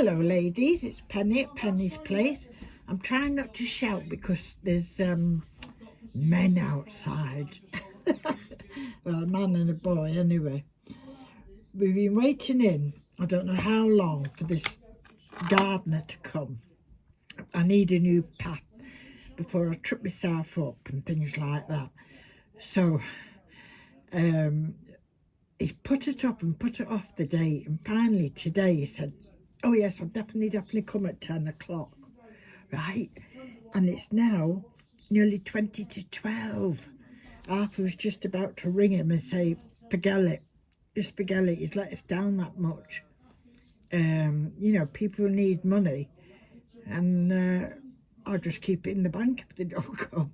Hello ladies, it's Penny at Penny's Place. I'm trying not to shout because there's men outside. Well, a man and a boy anyway. We've been waiting in, I don't know how long, for this gardener to come. I need a new path before I trip myself up and things like that. So he put it up and put it off the date, and finally today he said, oh yes, I'll definitely come at 10 o'clock, right? And it's now nearly 20 to 12. Arthur was just about to ring him and say, forget it, just forget it, he's let us down that much. You know, people need money, and I'll just keep it in the bank if they don't come.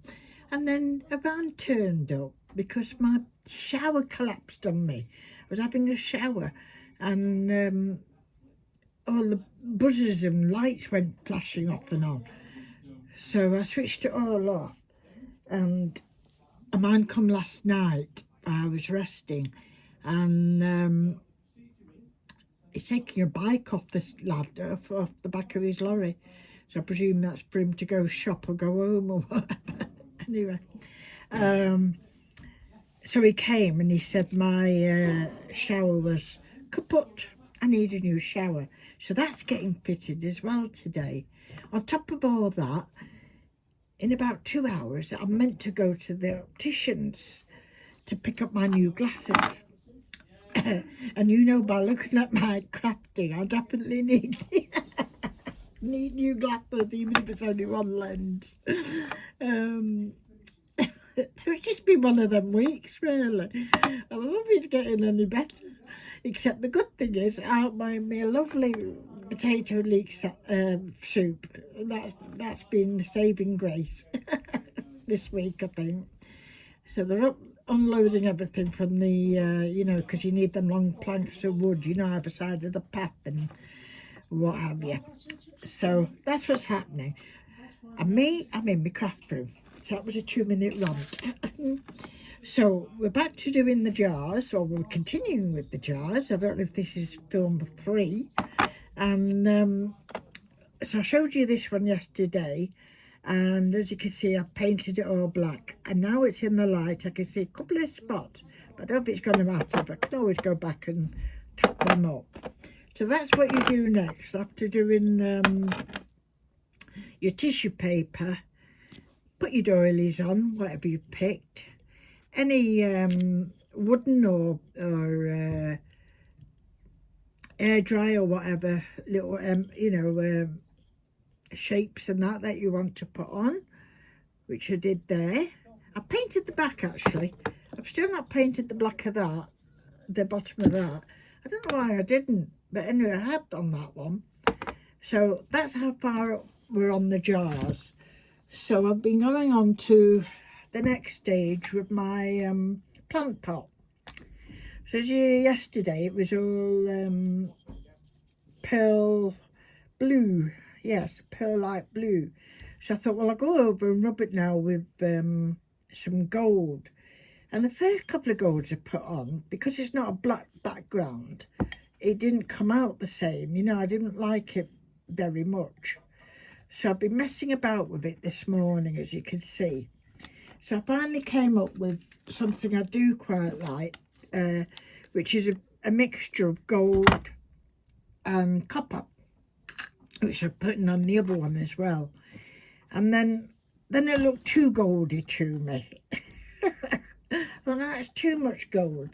And then a van turned up because my shower collapsed on me. I was having a shower, and all the buzzers and lights went flashing off and on. So I switched it all off, and a man come last night. I was resting, and he's taking a bike off this lad off the back of his lorry. So I presume that's for him to go shop or go home or whatever. Anyway, so he came and he said my shower was kaput. I need a new shower. So that's getting fitted as well today. On top of all that, in about 2 hours, I'm meant to go to the opticians to pick up my new glasses. And you know, by looking at my crafting, I definitely need new glasses, even if it's only one lens. So it's just been one of them weeks, really. I don't know if it's getting any better. Except the good thing is, I made me a lovely potato leek soup. That's been the saving grace this week, I think. So they're unloading everything from the, you know, because you need them long planks of wood, you know, either side of the path and what have you. So that's what's happening. And me, I'm in my craft room. So that was a 2-minute rant. So we're back to doing the jars, or we're continuing with the jars. I don't know if this is film 3. And so I showed you this one yesterday. And as you can see, I've painted it all black. And now it's in the light. I can see a couple of spots. But I don't think it's going to matter. But I can always go back and top them up. So that's what you do next. After doing your tissue paper, put your doilies on, whatever you picked. Any wooden or air dry or whatever little you know, shapes and that you want to put on, which I did there. I painted the back actually. I've still not painted the black of that, the bottom of that. I don't know why I didn't, but anyway, I have done that one. So that's how far up we're on the jars. So I've been going on to the next stage with my plant pot. So as yesterday it was all pearl blue, yes, pearlite blue. So I thought, well, I'll go over and rub it now with some gold. And the first couple of golds I put on, because it's not a black background, it didn't come out the same. You know, I didn't like it very much. So I've been messing about with it this morning, as you can see. So I finally came up with something I do quite like, which is a mixture of gold and copper, which I'm putting on the other one as well. And then it looked too goldy to me. Well, that's too much gold.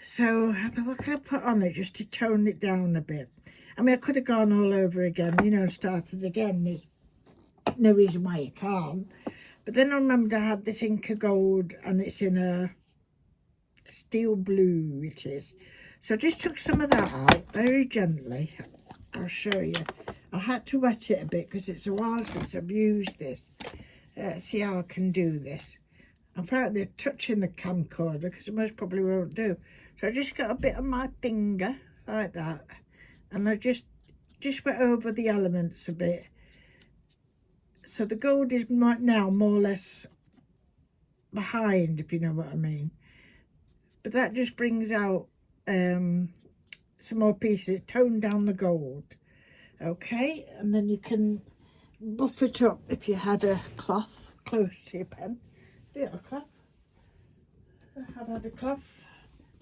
So I thought, what can I put on it just to tone it down a bit? I mean, I could have gone all over again, you know, started again. There's no reason why you can't. But then I remembered I had this Inca gold, and it's in a steel blue, it is. So I just took some of that out very gently. I'll show you. I had to wet it a bit because it's a while since I've used this. See how I can do this. I'm frightened of touching the camcorder because I most probably won't do. So I just got a bit on my finger like that. And I just went over the elements a bit. So the gold is now more or less behind, if you know what I mean. But that just brings out some more pieces, tone down the gold. Okay, and then you can buff it up if you had a cloth close to your pen. Do you have a cloth? I've had a cloth.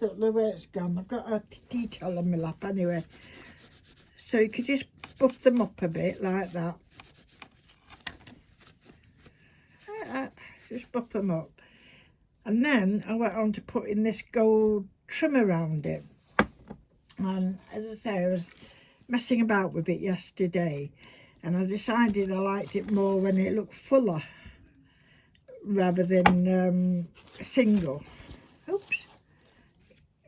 Don't know where it's gone. I've got a detail on my lap anyway. So you could just buff them up a bit like that. Just buff them up. And then I went on to putting this gold trim around it. And as I say, I was messing about with it yesterday, and I decided I liked it more when it looked fuller rather than single. Oops.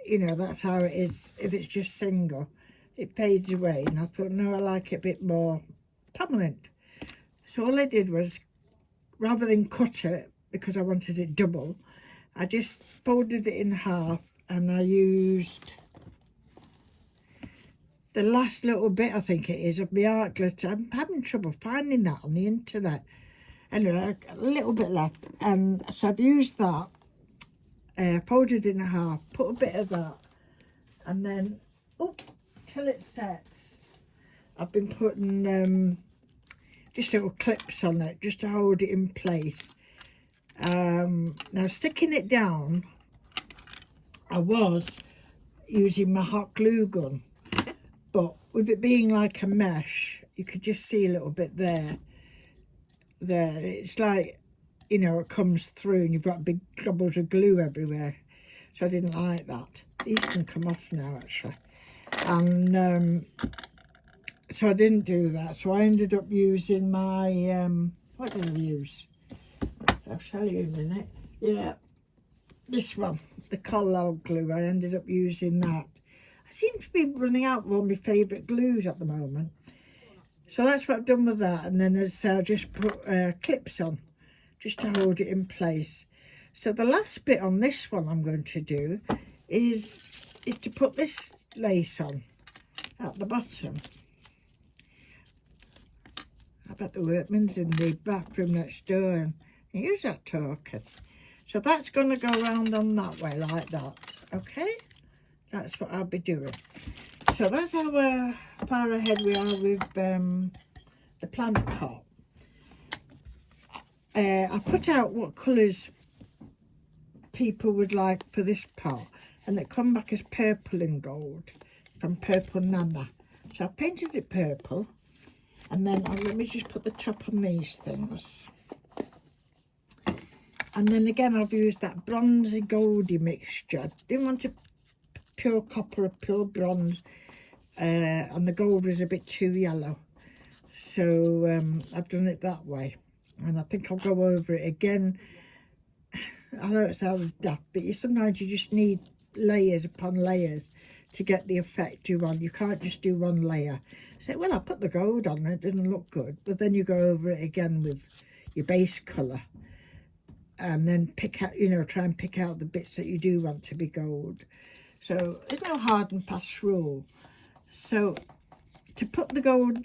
You know, that's how it is. If it's just single, it fades away. And I thought, no, I like it a bit more prominent. So all I did was, rather than cut it, because I wanted it double, I just folded it in half, and I used the last little bit, I think it is, of my art glitter. I'm having trouble finding that on the internet. Anyway, a little bit left, and so I've used that, folded in half, put a bit of that, and then, till it sets, I've been putting just little clips on it, just to hold it in place. Now, sticking it down, I was using my hot glue gun, but with it being like a mesh, you could just see a little bit there. It's like, you know, it comes through and you've got big globs of glue everywhere. So I didn't like that. These can come off now, actually. And so I didn't do that. So I ended up using my, what did I use? I'll tell you in a minute. Yeah, this one, the Collall glue. I ended up using that. I seem to be running out of all my favourite glues at the moment. So that's what I've done with that. And then I just put clips on, just to hold it in place. So the last bit on this one I'm going to do is to put this lace on at the bottom. I bet the workman's in the bathroom next door and use that token. So that's going to go around on that way like that. Okay, that's what I'll be doing. So that's how far ahead we are with the plant pot. I put out what colours people would like for this pot, and it come back as purple and gold from Purple Nana. So I painted it purple, and then let me just put the top on these things. And then again, I've used that bronzy goldy mixture. Didn't want a pure copper or pure bronze, and the gold was a bit too yellow. So I've done it that way. And I think I'll go over it again. I know it sounds daft, but sometimes you just need layers upon layers to get the effect you want. You can't just do one layer. Say, well, I put the gold on, it didn't look good. But then you go over it again with your base colour. And then pick out, you know, try and pick out the bits that you do want to be gold. So there's no hard and fast rule. So to put the gold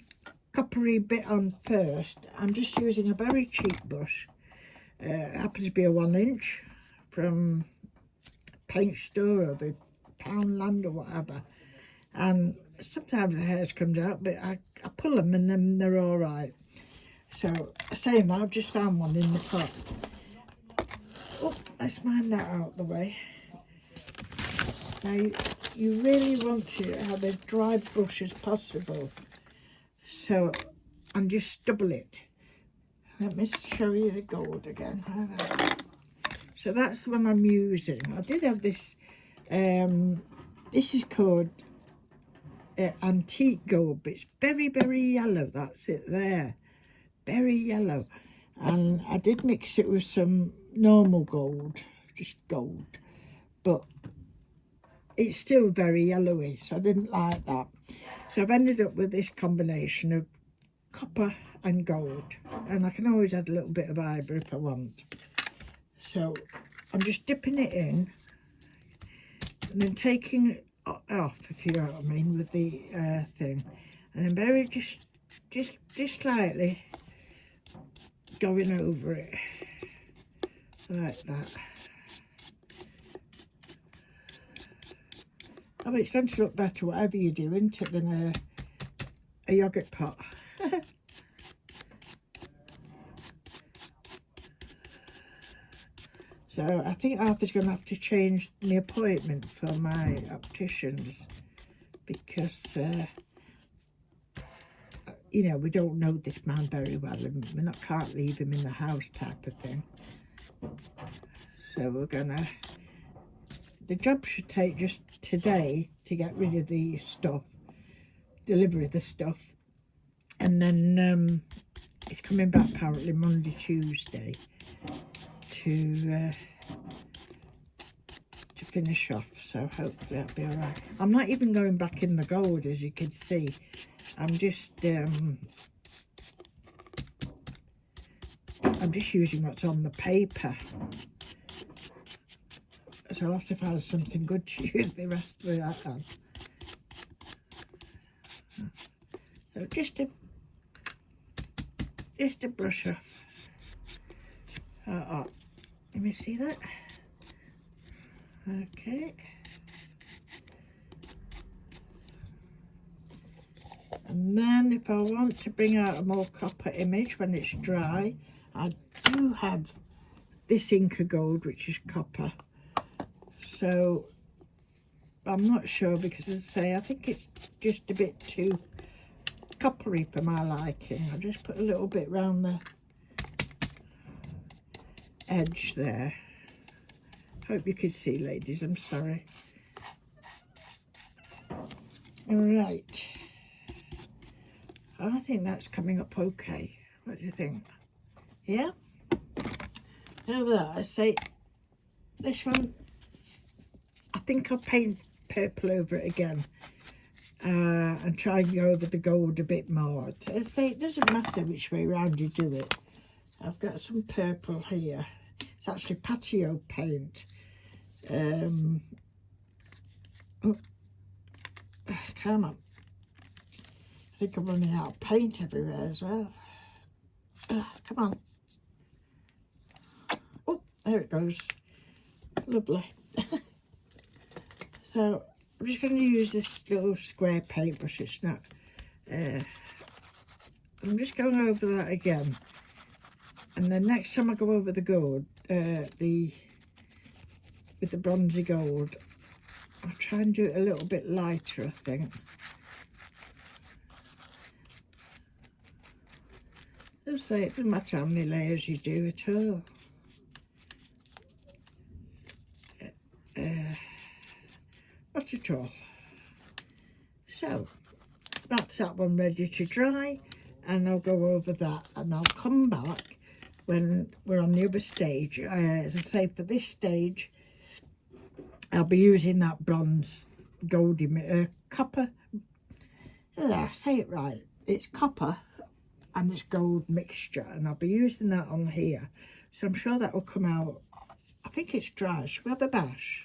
coppery bit on first, I'm just using a very cheap brush. It happens to be a 1-inch from Paint Store or the Poundland or whatever. And sometimes the hairs comes out, but I pull them and then they're all right. So saying that, I've just found one in the pot. Oh, let's mind that out of the way. Now, you really want to have a dry brush as possible. So, and just double it. Let me show you the gold again. So that's the one I'm using. I did have this, this is called antique gold, but it's very, very yellow. That's it there. Very yellow. And I did mix it with some normal gold, just gold, but it's still very yellowy, so I didn't like that. So I've ended up with this combination of copper and gold, and I can always add a little bit of ivory if I want. So I'm just dipping it in and then taking it off, if you know what I mean, with the thing, and then very just slightly going over it like that. I mean, it's going to look better whatever you do, isn't it, than a yogurt pot. So I think Arthur's going to have to change the appointment for my opticians because, you know, we don't know this man very well and we can't leave him in the house type of thing. So we're going to, the job should take just today to get rid of the stuff, deliver the stuff. And then it's coming back apparently Monday, Tuesday to finish off, so hopefully that'll be all right. I'm not even going back in the gold, as you can see. I'm just using what's on the paper. So I'll have to find something good to use the rest of that on. So just a brush off. Let me see that. Okay. And then if I want to bring out a more copper image when it's dry, I do have this Inca Gold, which is copper. So I'm not sure because, as I say, I think it's just a bit too coppery for my liking. I'll just put a little bit round the edge there. Hope you can see, ladies, I'm sorry. All right, I think that's coming up okay. What do you think? Yeah? Over that, I say this one, I think I'll paint purple over it again and try and go over the gold a bit more. I say it doesn't matter which way round you do it. I've got some purple here. It's actually patio paint. Oh, come on. I think I'm running out of paint everywhere as well. Come on. Oh, there it goes. Lovely. So I'm just going to use this little square paintbrush. It's not. I'm just going over that again. And then next time I go over the gold, with the bronzy gold, I'll try and do it a little bit lighter, I think. Just say it doesn't matter how many layers you do at all. Not at all. So that's that one ready to dry, and I'll go over that and I'll come back when we're on the other stage. As I say, for this stage I'll be using that bronze goldy copper. Say it right. It's copper and it's gold mixture, and I'll be using that on here. So I'm sure that will come out. I think it's dry. Should we have a bash?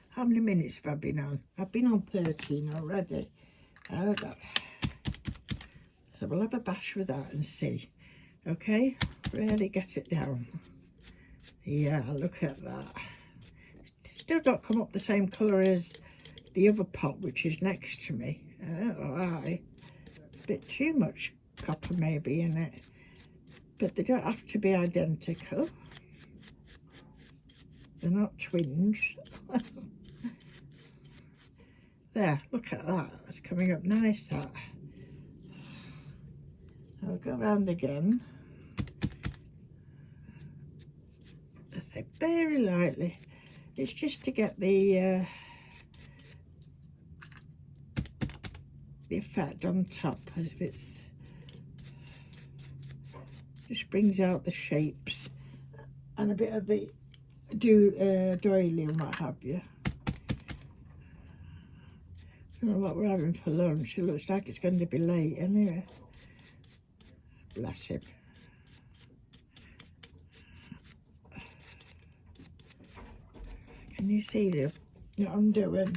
How many minutes have I been on? I've been on 13 already. So we'll have a bash with that and see. Okay, really get it down. Yeah, look at that. Still don't come up the same colour as the other pot, which is next to me. A bit too much copper maybe in it, but they don't have to be identical. They're not twins. There, look at that. That's coming up nice, that. I'll go round again. I say very lightly. It's just to get the effect on top, as if it's just brings out the shapes and a bit of the doily and what have you. I don't know what we're having for lunch. It looks like it's going to be late anyway. Bless him. Can you see what I'm doing?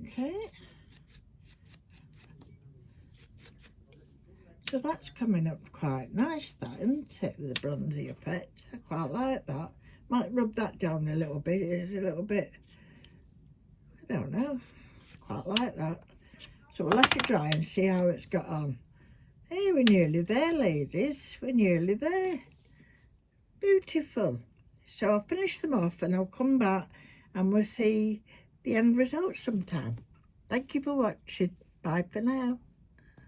Okay. So that's coming up quite nice, that, isn't it, with the bronzy effect? I quite like that. Might rub that down a little bit. It's a little bit, I don't know, quite like that. So we'll let it dry and see how it's got on. Hey, we're nearly there, ladies. We're nearly there. Beautiful. So I'll finish them off and I'll come back and we'll see the end result sometime. Thank you for watching. Bye for now.